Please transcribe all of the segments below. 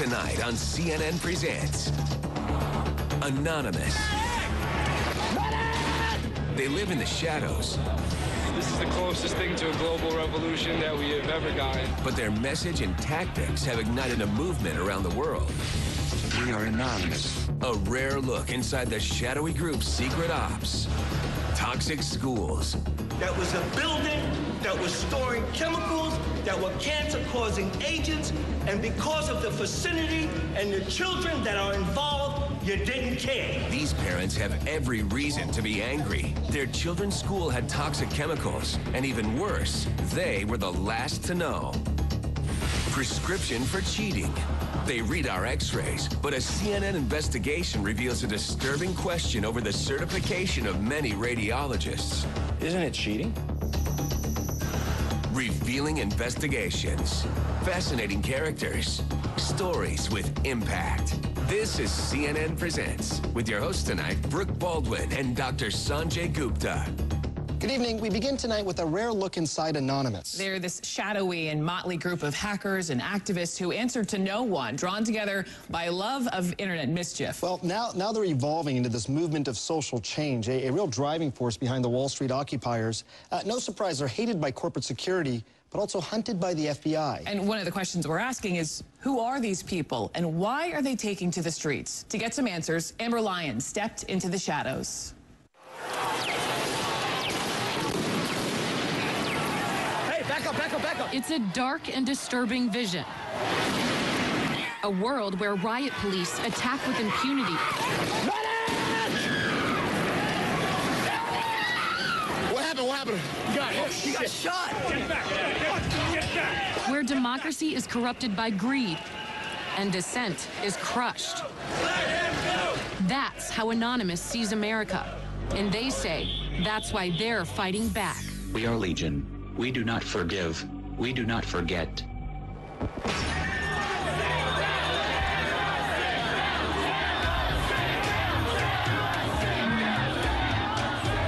Tonight on CNN Presents Anonymous. They live in the shadows. This is the closest thing to a global revolution that we have ever gotten. But their message and tactics have ignited a movement around the world. We are anonymous. A rare look inside the shadowy group's secret ops. Toxic schools. That was a building that was storing chemicals that were cancer-causing agents, and because of the vicinity and the children that are involved, you didn't care. These parents have every reason to be angry. Their children's school had toxic chemicals, and even worse, they were the last to know. Prescription for cheating. They read our x-rays, but a CNN investigation reveals a disturbing question over the certification of many radiologists. Isn't it cheating? Revealing investigations, fascinating characters, stories with impact. This is CNN Presents with your hosts tonight, Brooke Baldwin and Dr. Sanjay Gupta. Good evening. We begin tonight with a rare look inside Anonymous. They're this shadowy and motley group of hackers and activists who answer to no one, drawn together by love of internet mischief. Well, now they're evolving into this movement of social change, a real driving force behind the Wall Street occupiers. No surprise, they're hated by corporate security, but also hunted by the FBI. And one of the questions we're asking is, who are these people and why are they taking to the streets? To get some answers, Amber Lyons stepped into the shadows. Back up. It's a dark and disturbing vision. A world where riot police attack with impunity. What happened? He got shot. Get back. Where democracy is corrupted by greed and dissent is crushed. That's how Anonymous sees America. And they say that's why they're fighting back. We are Legion. We do not forgive. We do not forget.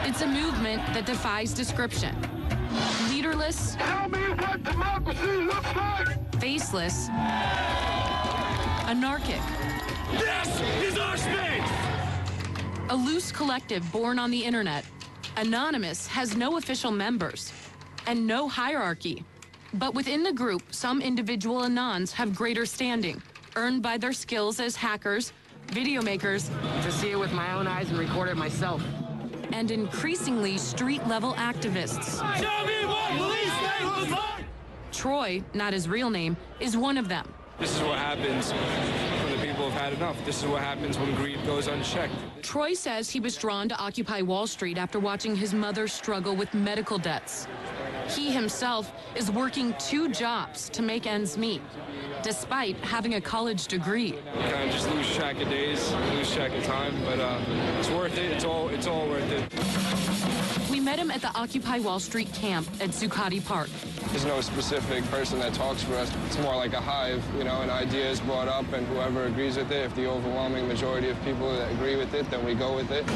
It's a movement that defies description. Leaderless. Tell me what democracy looks like. Faceless. Anarchic. This is our space. A loose collective born on the internet. Anonymous has no official members and no hierarchy. But within the group, some individual Anons have greater standing, earned by their skills as hackers, video makers, to see it with my own eyes and record it myself, and increasingly street-level activists. Tell me what police state looks like. Troy, not his real name, is one of them. This is what happens when the people have had enough. This is what happens when greed goes unchecked. Troy says he was drawn to Occupy Wall Street after watching his mother struggle with medical debts. He himself is working 2 jobs to make ends meet, despite having a college degree. You kind of just lose track of days, lose track of time, but it's worth it. It's all worth it. We met him at the Occupy Wall Street camp at Zuccotti Park. There's no specific person that talks for us. It's more like a hive, you know, an idea is brought up and whoever agrees with it, if the overwhelming majority of people that agree with it, then we go with it.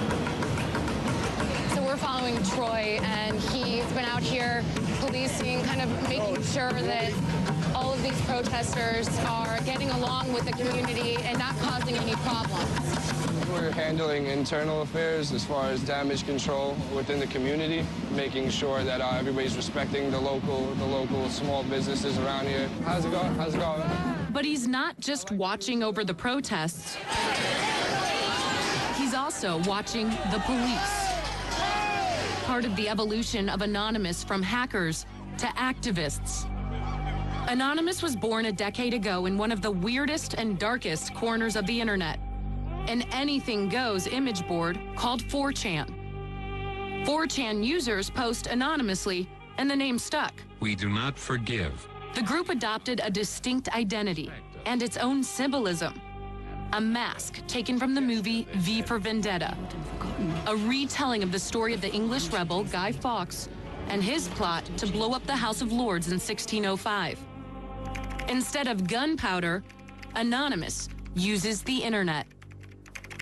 So we're following Troy, and he's been out here policing, kind of making sure that all of these protesters are getting along with the community and not causing any problems. We're handling internal affairs as far as damage control within the community, making sure that everybody's respecting the local small businesses around here. How's it going? But he's not just watching over the protests. He's also watching the police. Part of the evolution of Anonymous from hackers to activists. Anonymous was born a decade ago in one of the weirdest and darkest corners of the internet, an anything-goes image board called 4chan. 4chan users post anonymously, and the name stuck. We do not forgive. The group adopted a distinct identity and its own symbolism. A mask taken from the movie V for Vendetta, a retelling of the story of the English rebel Guy Fawkes and his plot to blow up the House of Lords in 1605. Instead of gunpowder, Anonymous uses the internet.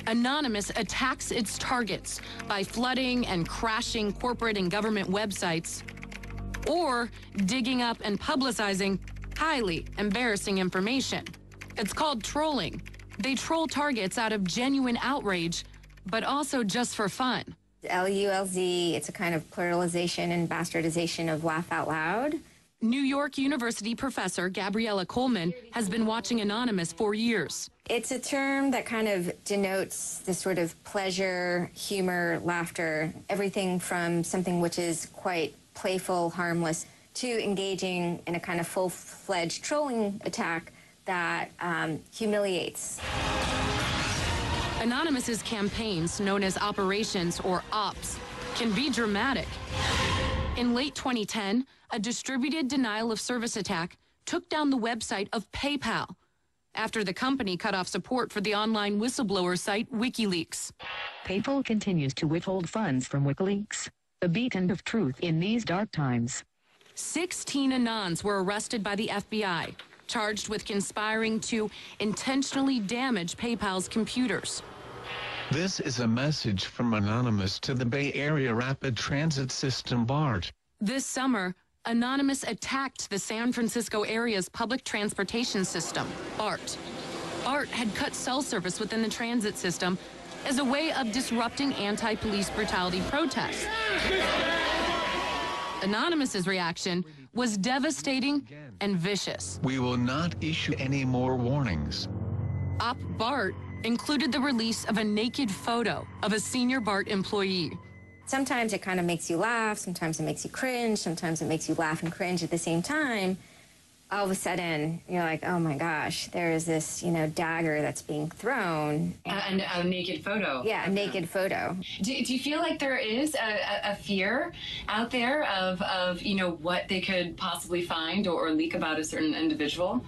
Anonymous attacks its targets by flooding and crashing corporate and government websites, or digging up and publicizing highly embarrassing information. It's called trolling. They troll targets out of genuine outrage, but also just for fun. LULZ, it's a kind of pluralization and bastardization of laugh out loud. New York University professor Gabriella Coleman has been watching Anonymous for years. It's a term that kind of denotes this sort of pleasure, humor, laughter, everything from something which is quite playful, harmless, to engaging in a kind of full-fledged trolling attack that humiliates. Anonymous's campaigns, known as operations or ops, can be dramatic. In late 2010, a distributed denial of service attack took down the website of PayPal after the company cut off support for the online whistleblower site WikiLeaks. PayPal continues to withhold funds from WikiLeaks, the beacon of truth in these dark times. 16 Anons were arrested by the FBI, charged with conspiring to intentionally damage PayPal's computers. This is a message from Anonymous to the Bay Area Rapid Transit System, BART. This summer, Anonymous attacked the San Francisco area's public transportation system, BART. BART had cut cell service within the transit system as a way of disrupting anti-police brutality protests. Anonymous's reaction was devastating and vicious. We will not issue any more warnings. Op BART included the release of a naked photo of a senior BART employee. Sometimes it kind of makes you laugh, sometimes it makes you cringe, sometimes it makes you laugh and cringe at the same time. All of a sudden, you're like, oh my gosh, there is this, dagger that's being thrown. And a naked photo. Yeah, a naked photo. Do you feel like there is a fear out there of what they could possibly find or leak about a certain individual?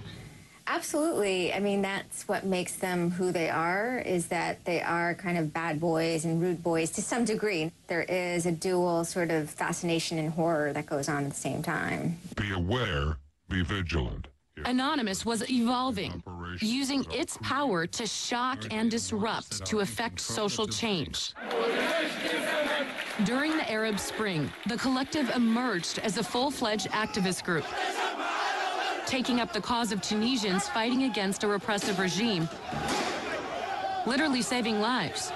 Absolutely. I mean, that's what makes them who they are, is that they are kind of bad boys and rude boys to some degree. There is a dual sort of fascination and horror that goes on at the same time. Be aware, be vigilant. Anonymous was evolving, using its power to shock and disrupt to effect social change. During the Arab Spring, the collective emerged as a full-fledged activist group, taking up the cause of Tunisians fighting against a repressive regime, literally saving lives.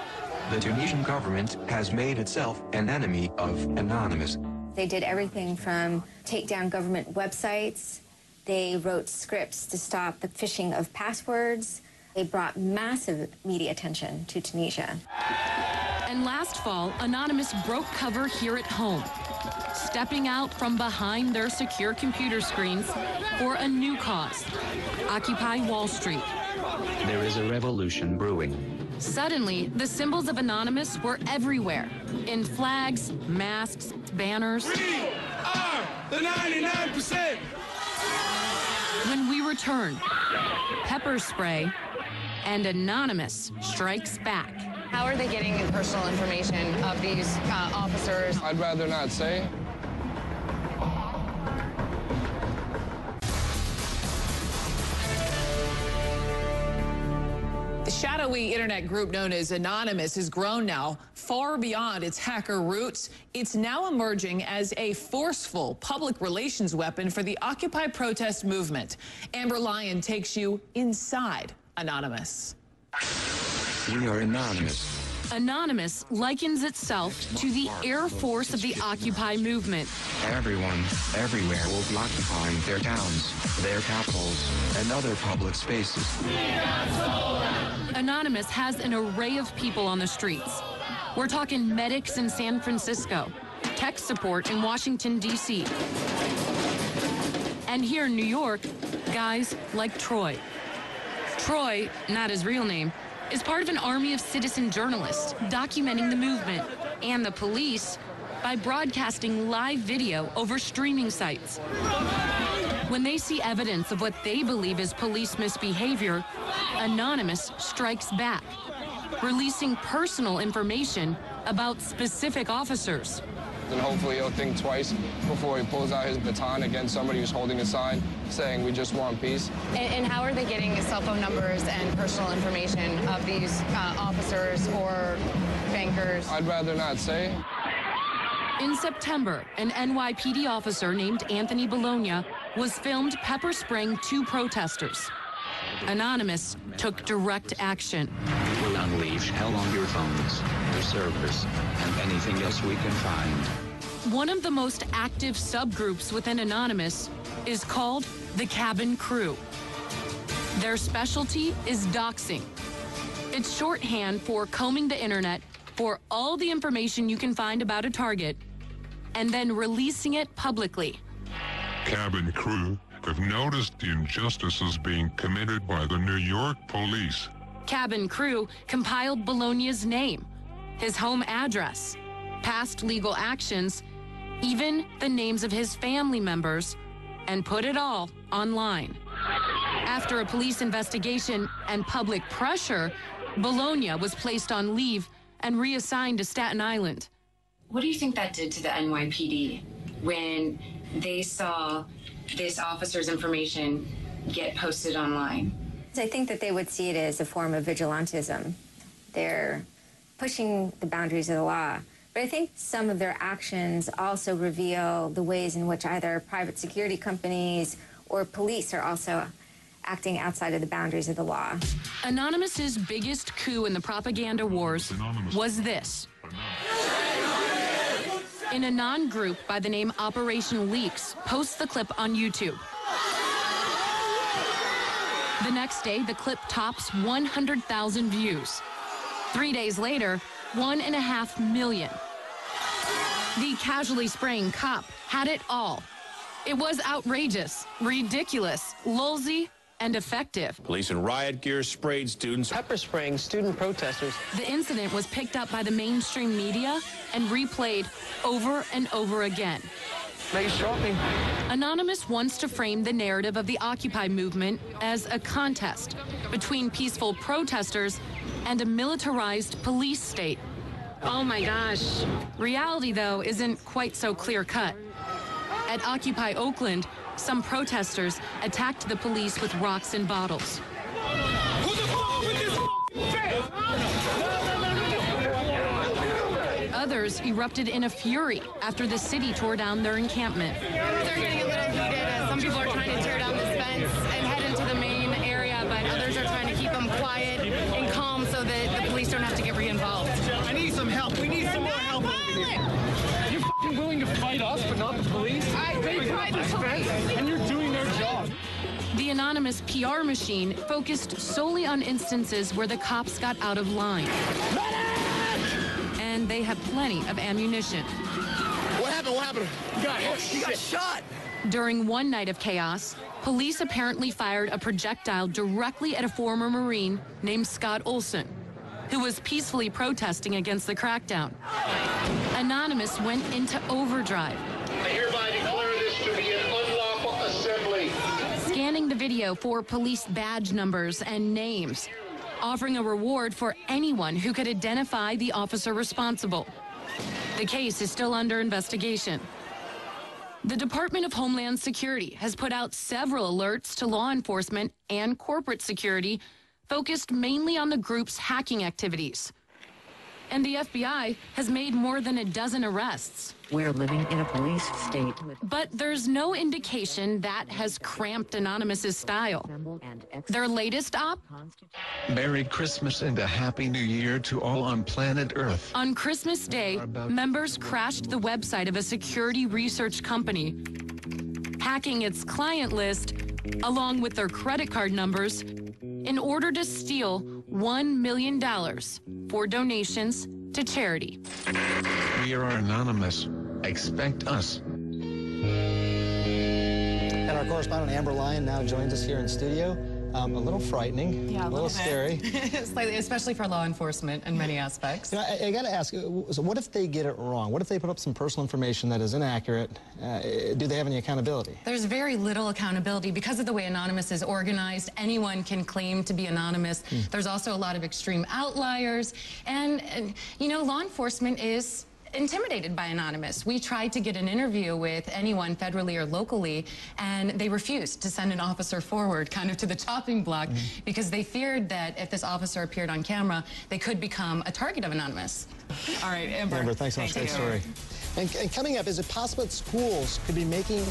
The Tunisian government has made itself an enemy of Anonymous. They did everything from take down government websites. They wrote scripts to stop the phishing of passwords. They brought massive media attention to Tunisia. And last fall, Anonymous broke cover here at home, stepping out from behind their secure computer screens for a new cause, Occupy Wall Street. There is a revolution brewing. Suddenly, the symbols of Anonymous were everywhere, in flags, masks, banners. We are the 99%! When we return, pepper spray and Anonymous strikes back. How are they getting personal information of these officers? I'd rather not say. The shadowy internet group known as Anonymous has grown now far beyond its hacker roots. It's now emerging as a forceful public relations weapon for the Occupy protest movement. Amber Lyon takes you inside Anonymous. We are Anonymous. Anonymous likens itself to the Air Force of the Occupy movement. Everyone, everywhere will be occupying their towns, their capitals, and other public spaces. Anonymous has an array of people on the streets. We're talking medics in San Francisco, tech support in Washington, D.C. And here in New York, guys like Troy. Troy, not his real name, is part of an army of citizen journalists documenting the movement and the police by broadcasting live video over streaming sites. When they see evidence of what they believe is police misbehavior, Anonymous strikes back, releasing personal information about specific officers. And hopefully he'll think twice before he pulls out his baton against somebody who's holding a sign saying, we just want peace. And how are they getting cell phone numbers and personal information of these officers or bankers? I'd rather not say. In September, an NYPD officer named Anthony Bologna was filmed pepper spraying two protesters. Anonymous took direct action. We'll unleash hell on your phones, your servers, and anything else we can find. One of the most active subgroups within Anonymous is called the Cabin Crew. Their specialty is doxing. It's shorthand for combing the internet for all the information you can find about a target and then releasing it publicly. Cabin crew have noticed the injustices being committed by the New York police. Cabin Crew compiled Bologna's name, his home address, past legal actions, even the names of his family members, and put it all online. After a police investigation and public pressure, Bologna was placed on leave and reassigned to Staten Island. What do you think that did to the NYPD when they saw this officer's information get posted online? I think that they would see it as a form of vigilantism. They're pushing the boundaries of the law. But I think some of their actions also reveal the ways in which either private security companies or police are also acting outside of the boundaries of the law. Anonymous's biggest coup in the propaganda wars was this. An Anon group by the name Operation Leaks posts the clip on YouTube. The next day, the clip tops 100,000 views. 3 days later, 1.5 million. The casually spraying cop had it all. It was outrageous, ridiculous, lulzy, and effective. Police in riot gear sprayed students. Pepper spraying student protesters. The incident was picked up by the mainstream media and replayed over and over again. Nice shopping. Anonymous wants to frame the narrative of the Occupy movement as a contest between peaceful protesters and a militarized police state. Oh my gosh. Reality, though, isn't quite so clear-cut. At Occupy Oakland, some protesters attacked the police with rocks and bottles. Others erupted in a fury after the city tore down their encampment. They're getting a little heated. Some people are trying to tear down this fence and head into the main area, but others are trying to keep them quiet and calm so that the police don't have to get re-involved. I need some help. We need some more help. You're fucking willing to fight us, but not the police? They fight the police, and you're doing their job. The Anonymous PR machine focused solely on instances where the cops got out of line. And they have plenty of ammunition. What happened? What happened? He got shot. During one night of chaos, police apparently fired a projectile directly at a former Marine named Scott Olson, who was peacefully protesting against the crackdown. Anonymous went into overdrive. I hereby declare this to be an unlawful assembly. Scanning the video for police badge numbers and names, offering a reward for anyone who could identify the officer responsible. The case is still under investigation. The Department of Homeland Security has put out several alerts to law enforcement and corporate security focused mainly on the group's hacking activities. And the FBI has made more than a dozen arrests. We're living in a police state. But there's no indication that has cramped Anonymous's style. Their latest op? Merry Christmas and a Happy New Year to all on planet Earth. On Christmas Day, members crashed the website of a security research company, hacking its client list along with their credit card numbers in order to steal $1 million for donations to charity. We are Anonymous. Expect us. And our correspondent Amber Lyon now joins us here in studio. A little frightening, yeah, a little scary. Slightly, especially for law enforcement in many aspects. You know, I got to ask, so what if they get it wrong? What if they put up some personal information that is inaccurate? Do they have any accountability? There's very little accountability. Because of the way Anonymous is organized, anyone can claim to be anonymous. There's also a lot of extreme outliers. And you know, law enforcement is intimidated by Anonymous. We tried to get an interview with anyone federally or locally, and they refused to send an officer forward kind of to the chopping block because they feared that if this officer appeared on camera, they could become a target of Anonymous. All right, Amber. Amber, thanks so much. Great story. And coming up, is it possible that schools could be making